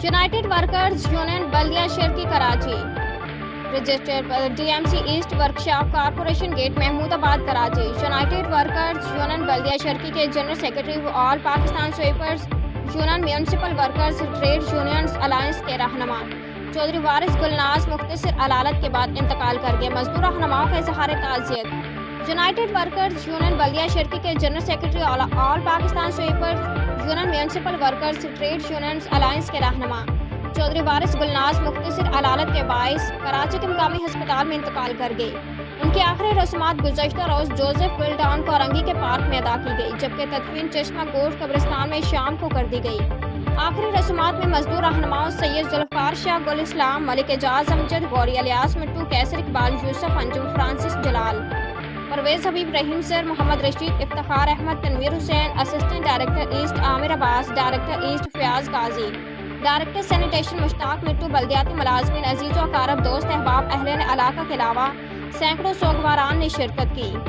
United workers union بلدیہ شہر کی Karachi register D M C east workshop corporation gate Mahmoodabad Karachi United workers union بلدیہ شرکی کے جنرل سیکرٹری و all Pakistan sweepers union municipal workers trade unions alliance کے رہنما چودھری وارث گلناز مختصر علالت کے بعد انتقال کر گئے. مزدور رہنماؤں کا اظہار تعزیت. یونائٹڈ ورکرز یونین بلدیہ شرکی کے general secretary all Pakistan sweepers union municipal workers trade unions alliance کے رہنما چودھری وارث گلناز مختصر علالت کے باعث کراچی کے مقامی ہسپتال میں انتقال کر گئے. ان کی آخری رسومات گزشتہ روز جوزف ول ٹاؤن کورنگی کے پارک میں ادا کی گئی جبکہ تدفین چشمہ گوٹ قبرستان میں شام کو کر دی گئی. آخری رسومات میں مزدور رہنماؤں سید ذوالفقار شاہ گل اسلام ملک اعجاز امجد غوری الیاس مٹو کیسر اقبال یوسف انجم فرانسس جلال پرویز حبیب رحیم سر محمد رشید افتخار احمد تنویر حسین اسسٹنٹ ڈائریکٹر ایسٹ عامر عباس ڈائریکٹر ایسٹ فیاض قاضی ڈائریکٹر سینیٹیشن مشتاق مٹو بلدیاتی ملازمین عزیز و اقارب دوست احباب اہلِ علاقہ کے علاوہ سینکڑوں سوگواران نے شرکت کی.